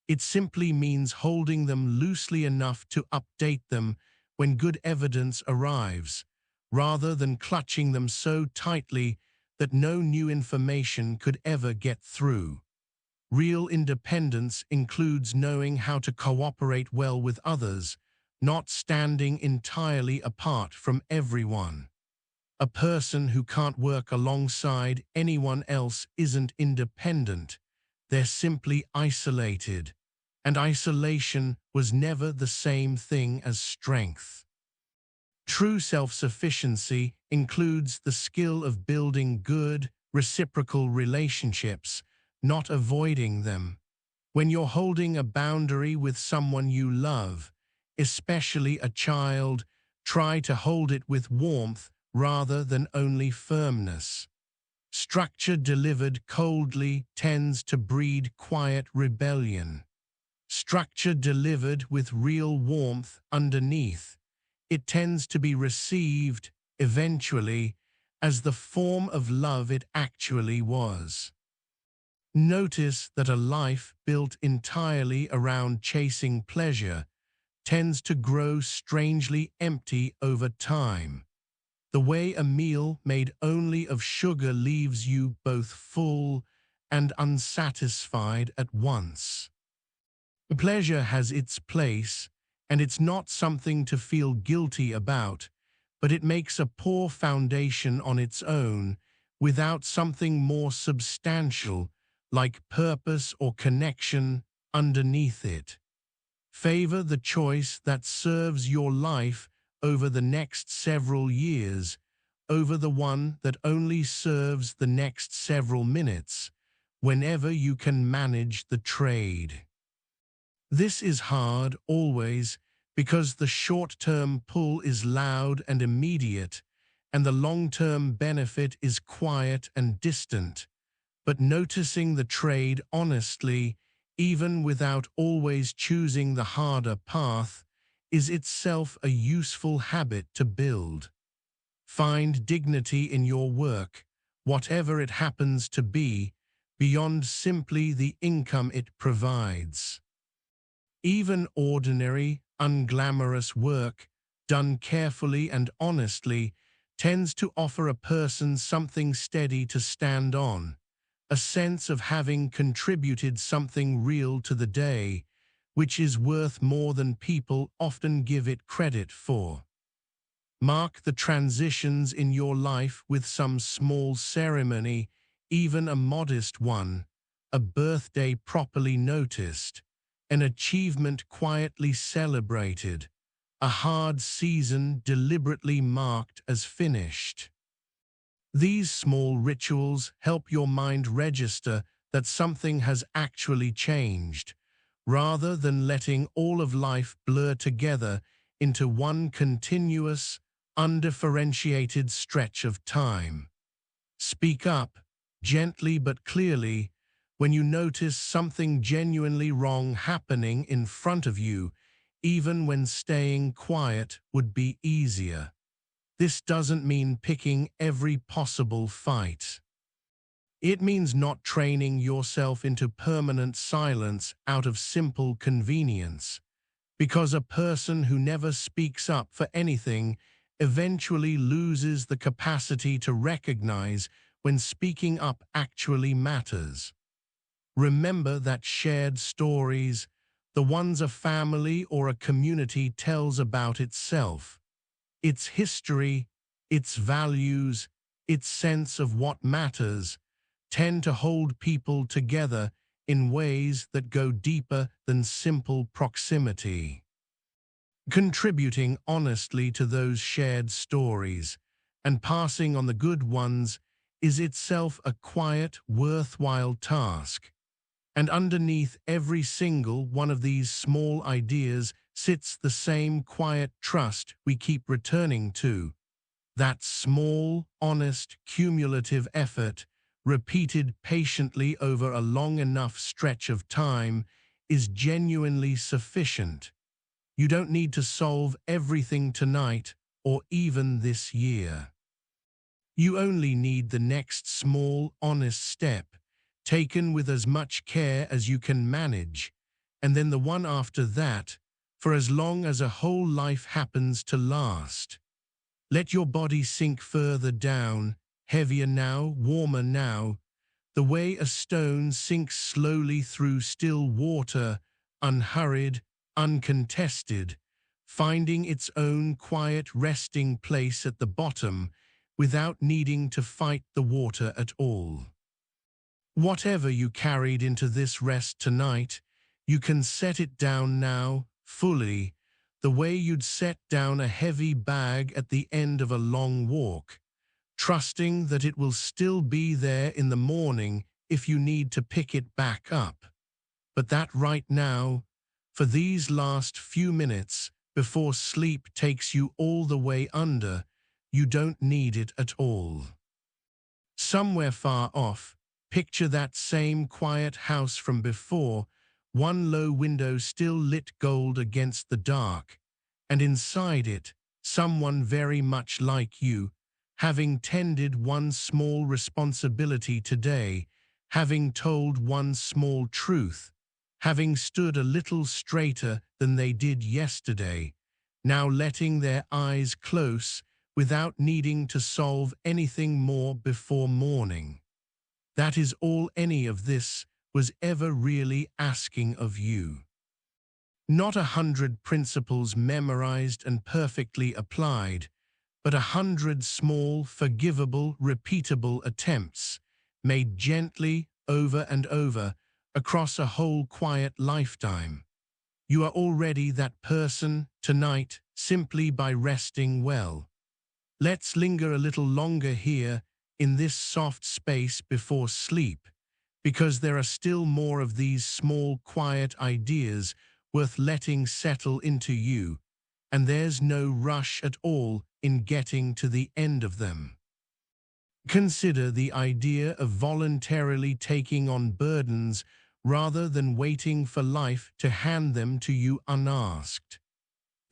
It simply means holding them loosely enough to update them when good evidence arrives, rather than clutching them so tightly that no new information could ever get through. Real independence includes knowing how to cooperate well with others, not standing entirely apart from everyone. A person who can't work alongside anyone else isn't independent. They're simply isolated, and isolation was never the same thing as strength. True self-sufficiency includes the skill of building good, reciprocal relationships, not avoiding them. When you're holding a boundary with someone you love, especially a child, try to hold it with warmth rather than only firmness. Structure delivered coldly tends to breed quiet rebellion. Structure delivered with real warmth underneath, it tends to be received, eventually, as the form of love it actually was. Notice that a life built entirely around chasing pleasure tends to grow strangely empty over time. The way a meal made only of sugar leaves you both full and unsatisfied at once. Pleasure has its place, and it's not something to feel guilty about, but it makes a poor foundation on its own without something more substantial like purpose or connection underneath it. Favor the choice that serves your life over the next several years, over the one that only serves the next several minutes, whenever you can manage the trade. This is hard, always, because the short-term pull is loud and immediate, and the long-term benefit is quiet and distant. But noticing the trade honestly, even without always choosing the harder path, is itself a useful habit to build. Find dignity in your work, whatever it happens to be, beyond simply the income it provides. Even ordinary, unglamorous work, done carefully and honestly, tends to offer a person something steady to stand on, a sense of having contributed something real to the day, which is worth more than people often give it credit for. Mark the transitions in your life with some small ceremony, even a modest one, a birthday properly noticed, an achievement quietly celebrated, a hard season deliberately marked as finished. These small rituals help your mind register that something has actually changed, rather than letting all of life blur together into one continuous, undifferentiated stretch of time. Speak up, gently but clearly, when you notice something genuinely wrong happening in front of you, even when staying quiet would be easier. This doesn't mean picking every possible fight. It means not training yourself into permanent silence out of simple convenience, because a person who never speaks up for anything eventually loses the capacity to recognize when speaking up actually matters. Remember that shared stories, the ones a family or a community tells about itself, its history, its values, its sense of what matters, tend to hold people together in ways that go deeper than simple proximity. Contributing honestly to those shared stories and passing on the good ones is itself a quiet, worthwhile task. And underneath every single one of these small ideas sits the same quiet trust we keep returning to. That small, honest, cumulative effort, repeated patiently over a long enough stretch of time, is genuinely sufficient. You don't need to solve everything tonight or even this year. You only need the next small, honest step, taken with as much care as you can manage, and then the one after that, for as long as a whole life happens to last. Let your body sink further down, heavier now, warmer now, the way a stone sinks slowly through still water, unhurried, uncontested, finding its own quiet resting place at the bottom without needing to fight the water at all. Whatever you carried into this rest tonight, you can set it down now, fully, the way you'd set down a heavy bag at the end of a long walk, trusting that it will still be there in the morning if you need to pick it back up. But that right now, for these last few minutes before sleep takes you all the way under, you don't need it at all. Somewhere far off, picture that same quiet house from before, one low window still lit gold against the dark, and inside it, someone very much like you, having tended one small responsibility today, having told one small truth, having stood a little straighter than they did yesterday, now letting their eyes close without needing to solve anything more before morning. That is all any of this was ever really asking of you. Not 100 principles memorized and perfectly applied, but 100 small, forgivable, repeatable attempts, made gently over and over across a whole quiet lifetime. You are already that person tonight simply by resting well. Let's linger a little longer here in this soft space before sleep, because there are still more of these small, quiet ideas worth letting settle into you, and there's no rush at all in getting to the end of them. Consider the idea of voluntarily taking on burdens rather than waiting for life to hand them to you unasked.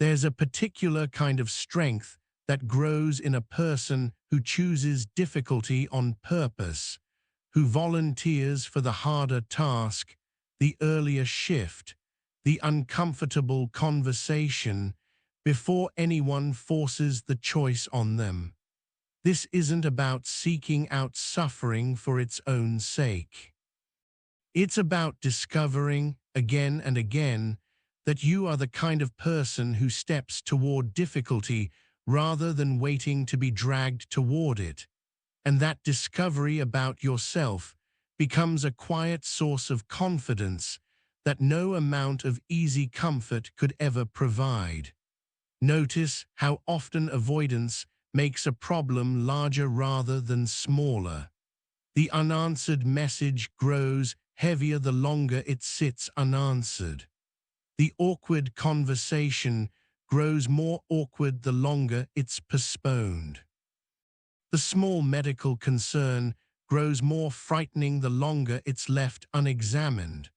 There's a particular kind of strength that grows in a person who chooses difficulty on purpose, who volunteers for the harder task, the earlier shift, the uncomfortable conversation, before anyone forces the choice on them. This isn't about seeking out suffering for its own sake. It's about discovering, again and again, that you are the kind of person who steps toward difficulty rather than waiting to be dragged toward it. And that discovery about yourself becomes a quiet source of confidence that no amount of easy comfort could ever provide. Notice how often avoidance makes a problem larger rather than smaller. The unanswered message grows heavier the longer it sits unanswered. The awkward conversation grows more awkward the longer it's postponed. The small medical concern grows more frightening the longer it's left unexamined.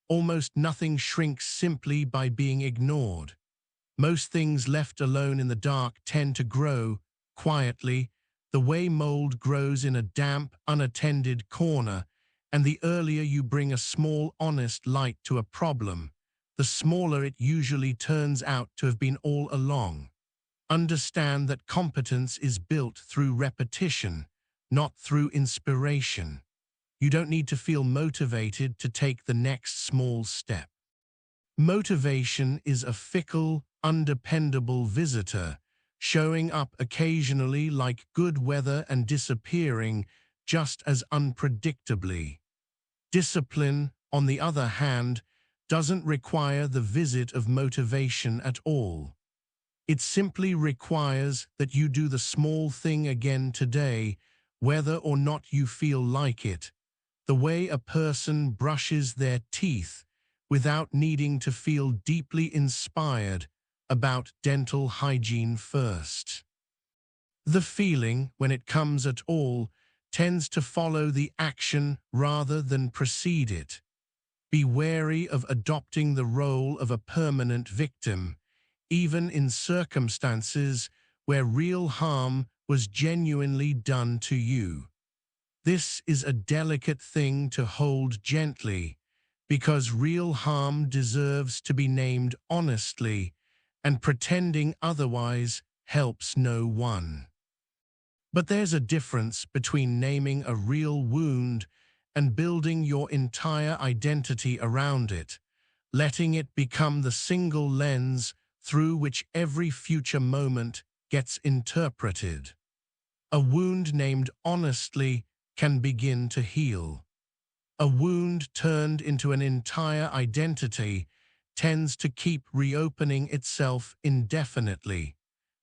Almost nothing shrinks simply by being ignored. Most things left alone in the dark tend to grow, quietly, the way mold grows in a damp, unattended corner, and the earlier you bring a small, honest light to a problem, the smaller it usually turns out to have been all along. Understand that competence is built through repetition, not through inspiration. You don't need to feel motivated to take the next small step. Motivation is a fickle, undependable visitor, showing up occasionally like good weather and disappearing just as unpredictably. Discipline, on the other hand, doesn't require the visit of motivation at all. It simply requires that you do the small thing again today, whether or not you feel like it, the way a person brushes their teeth without needing to feel deeply inspired about dental hygiene first. The feeling, when it comes at all, tends to follow the action rather than precede it. Be wary of adopting the role of a permanent victim, even in circumstances where real harm was genuinely done to you. This is a delicate thing to hold gently, because real harm deserves to be named honestly, and pretending otherwise helps no one. But there's a difference between naming a real wound and building your entire identity around it, letting it become the single lens through which every future moment gets interpreted. A wound named honestly can begin to heal. A wound turned into an entire identity tends to keep reopening itself indefinitely,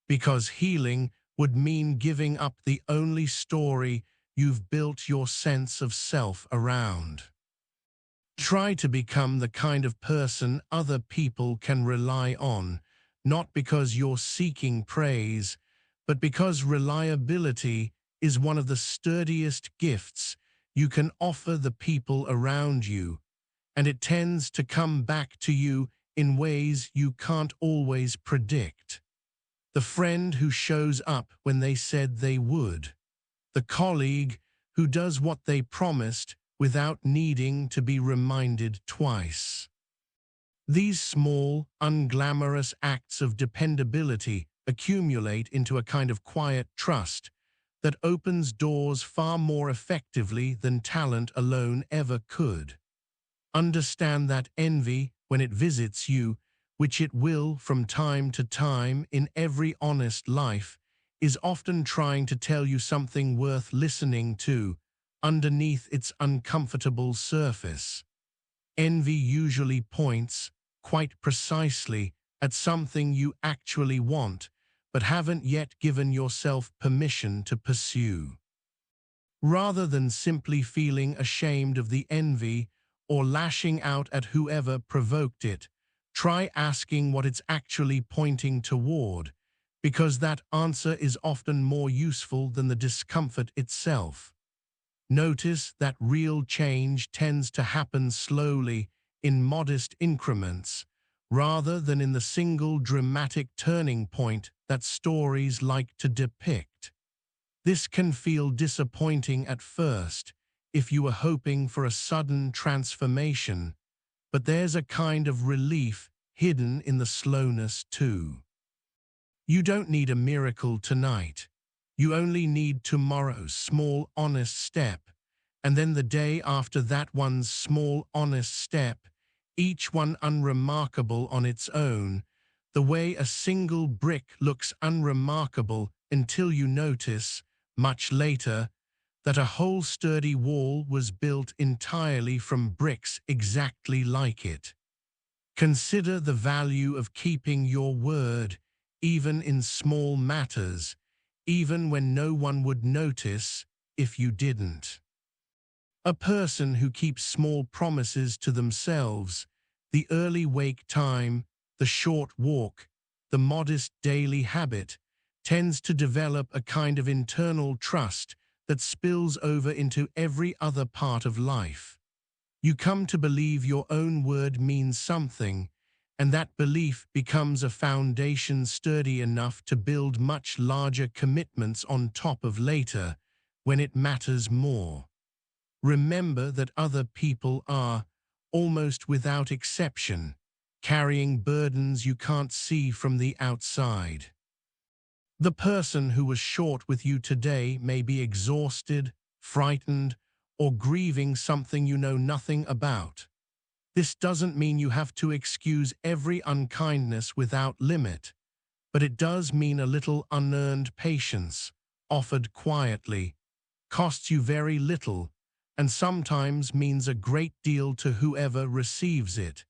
because healing would mean giving up the only story you've built your sense of self around. Try to become the kind of person other people can rely on, not because you're seeking praise, but because reliability is one of the sturdiest gifts you can offer the people around you, and it tends to come back to you in ways you can't always predict. The friend who shows up when they said they would. The colleague who does what they promised without needing to be reminded twice. These small, unglamorous acts of dependability accumulate into a kind of quiet trust that opens doors far more effectively than talent alone ever could. Understand that envy, when it visits you, which it will from time to time in every honest life, is often trying to tell you something worth listening to underneath its uncomfortable surface. Envy usually points, quite precisely, at something you actually want, but haven't yet given yourself permission to pursue. Rather than simply feeling ashamed of the envy or lashing out at whoever provoked it, try asking what it's actually pointing toward, because that answer is often more useful than the discomfort itself. Notice that real change tends to happen slowly, in modest increments, rather than in the single dramatic turning point that stories like to depict. This can feel disappointing at first if you are hoping for a sudden transformation, but there's a kind of relief hidden in the slowness too. You don't need a miracle tonight. You only need tomorrow's small honest step, and then the day after that one's small honest step, each one unremarkable on its own, the way a single brick looks unremarkable until you notice, much later, that a whole sturdy wall was built entirely from bricks exactly like it. Consider the value of keeping your word, even in small matters, even when no one would notice if you didn't. A person who keeps small promises to themselves, the early wake time, the short walk, the modest daily habit, tends to develop a kind of internal trust that spills over into every other part of life. You come to believe your own word means something, and that belief becomes a foundation sturdy enough to build much larger commitments on top of later, when it matters more. Remember that other people are, almost without exception, carrying burdens you can't see from the outside. The person who was short with you today may be exhausted, frightened, or grieving something you know nothing about. This doesn't mean you have to excuse every unkindness without limit, but it does mean a little unearned patience, offered quietly, costs you very little, and sometimes means a great deal to whoever receives it,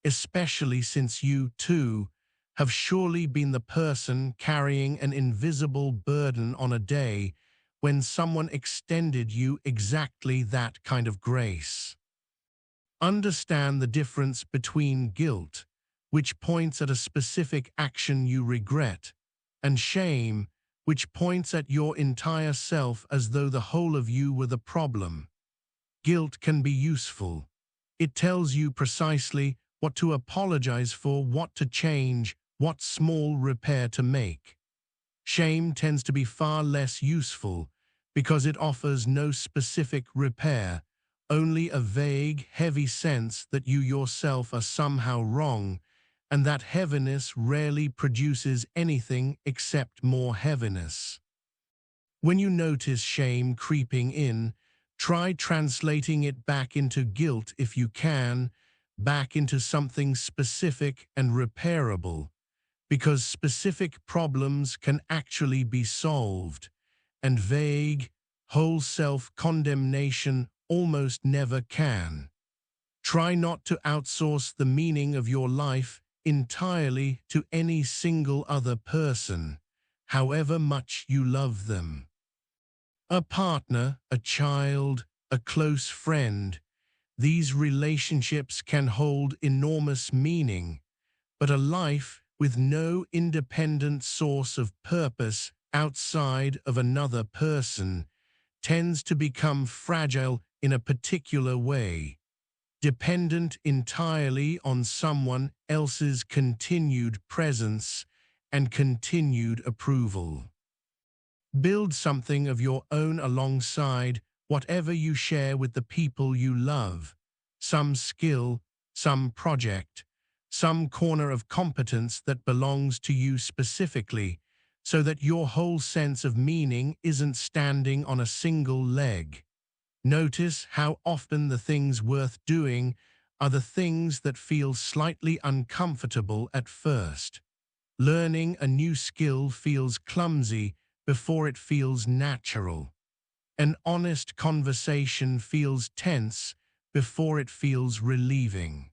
especially since you, too, have surely been the person carrying an invisible burden on a day when someone extended you exactly that kind of grace. Understand the difference between guilt, which points at a specific action you regret, and shame, which points at your entire self as though the whole of you were the problem. Guilt can be useful. It tells you precisely what to apologize for, what to change, what small repair to make. Shame tends to be far less useful because it offers no specific repair, only a vague, heavy sense that you yourself are somehow wrong, and that heaviness rarely produces anything except more heaviness. When you notice shame creeping in, try translating it back into guilt if you can, back into something specific and repairable, because specific problems can actually be solved, and vague, whole self-condemnation almost never can. Try not to outsource the meaning of your life entirely to any single other person, however much you love them. A partner, a child, a close friend, these relationships can hold enormous meaning, but a life with no independent source of purpose outside of another person tends to become fragile in a particular way, dependent entirely on someone else's continued presence and continued approval. Build something of your own alongside whatever you share with the people you love, some skill, some project, some corner of competence that belongs to you specifically, so that your whole sense of meaning isn't standing on a single leg. Notice how often the things worth doing are the things that feel slightly uncomfortable at first. Learning a new skill feels clumsy before it feels natural. An honest conversation feels tense before it feels relieving.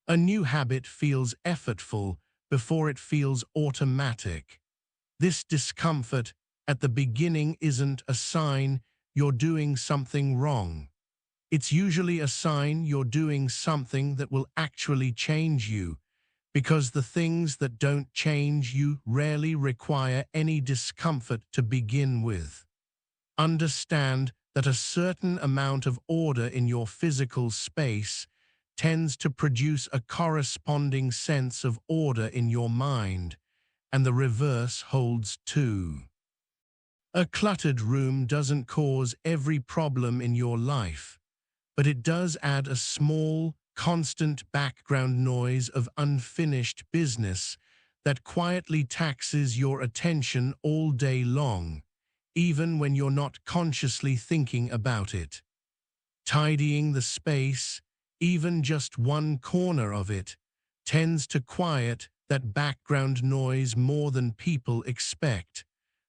A new habit feels effortful before it feels automatic. This discomfort at the beginning isn't a sign you're doing something wrong. It's usually a sign you're doing something that will actually change you, because the things that don't change you rarely require any discomfort to begin with. Understand that a certain amount of order in your physical space tends to produce a corresponding sense of order in your mind, and the reverse holds too. A cluttered room doesn't cause every problem in your life, but it does add a small, constant background noise of unfinished business that quietly taxes your attention all day long, even when you're not consciously thinking about it. Tidying the space, even just one corner of it, tends to quiet that background noise more than people expect,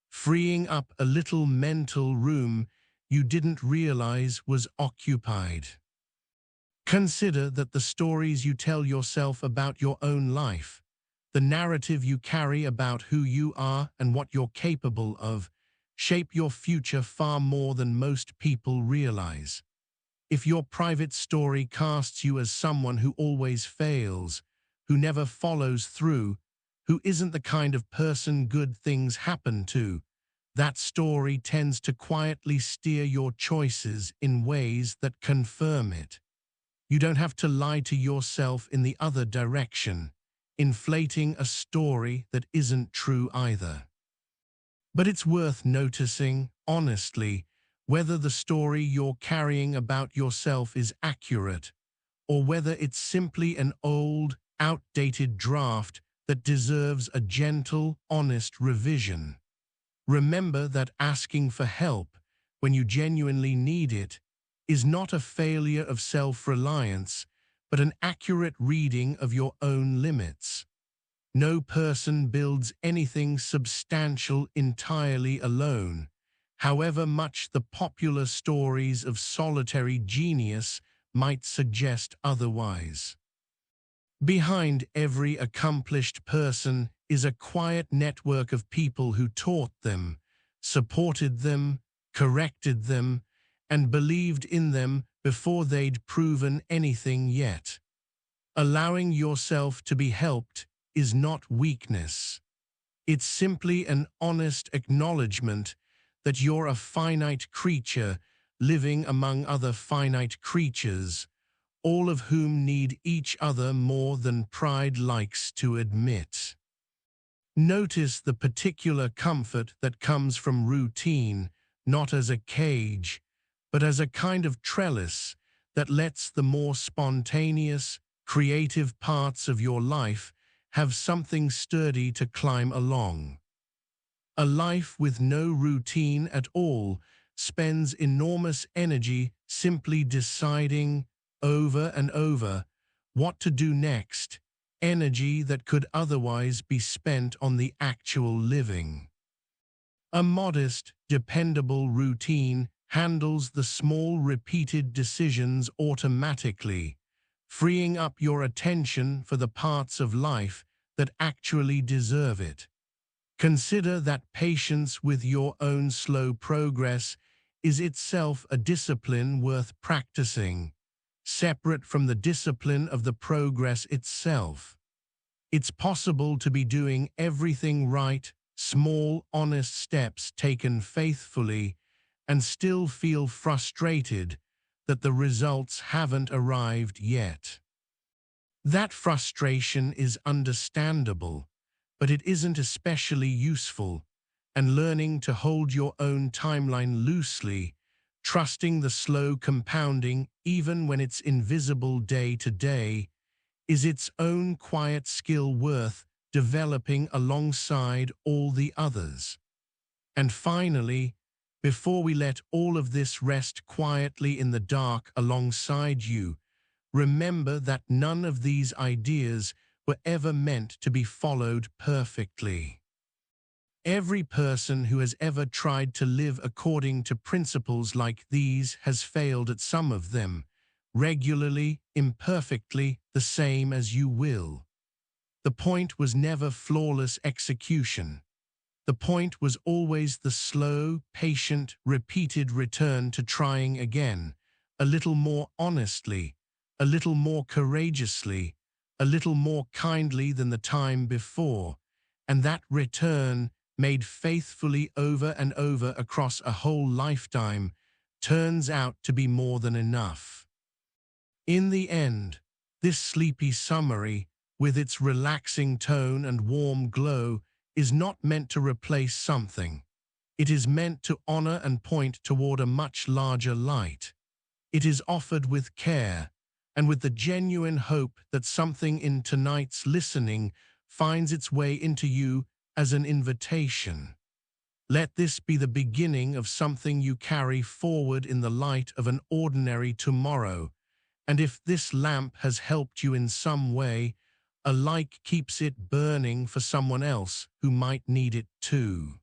freeing up a little mental room you didn't realize was occupied. Consider that the stories you tell yourself about your own life, the narrative you carry about who you are and what you're capable of, shape your future far more than most people realize. If your private story casts you as someone who always fails, who never follows through, who isn't the kind of person good things happen to, that story tends to quietly steer your choices in ways that confirm it. You don't have to lie to yourself in the other direction, inflating a story that isn't true either. But it's worth noticing, honestly, whether the story you're carrying about yourself is accurate, or whether it's simply an old, outdated draft that deserves a gentle, honest revision. Remember that asking for help, when you genuinely need it, is not a failure of self-reliance, but an accurate reading of your own limits. No person builds anything substantial entirely alone, however much the popular stories of solitary genius might suggest otherwise. Behind every accomplished person is a quiet network of people who taught them, supported them, corrected them, and believed in them before they'd proven anything yet. Allowing yourself to be helped is not weakness. It's simply an honest acknowledgement that you're a finite creature living among other finite creatures, all of whom need each other more than pride likes to admit. Notice the particular comfort that comes from routine, not as a cage, but as a kind of trellis that lets the more spontaneous, creative parts of your life have something sturdy to climb along. A life with no routine at all spends enormous energy simply deciding, over and over, what to do next, energy that could otherwise be spent on the actual living. A modest, dependable routine handles the small repeated decisions automatically, freeing up your attention for the parts of life that actually deserve it. Consider that patience with your own slow progress is itself a discipline worth practicing, separate from the discipline of the progress itself. It's possible to be doing everything right, small, honest steps taken faithfully, and still feel frustrated that the results haven't arrived yet. That frustration is understandable, but it isn't especially useful, and learning to hold your own timeline loosely, trusting the slow compounding even when it's invisible day to day, is its own quiet skill worth developing alongside all the others. And finally, before we let all of this rest quietly in the dark alongside you, remember that none of these ideas were ever meant to be followed perfectly. Every person who has ever tried to live according to principles like these has failed at some of them, regularly, imperfectly, the same as you will. The point was never flawless execution. The point was always the slow, patient, repeated return to trying again, a little more honestly, a little more courageously, a little more kindly than the time before, and that return, made faithfully over and over across a whole lifetime, turns out to be more than enough. In the end, This sleepy summary, with its relaxing tone and warm glow, is not meant to replace something. It is meant to honor and point toward a much larger light. It is offered with care and with the genuine hope that something in tonight's listening finds its way into you as an invitation. Let this be the beginning of something you carry forward in the light of an ordinary tomorrow. And if this lamp has helped you in some way, a light keeps it burning for someone else who might need it too.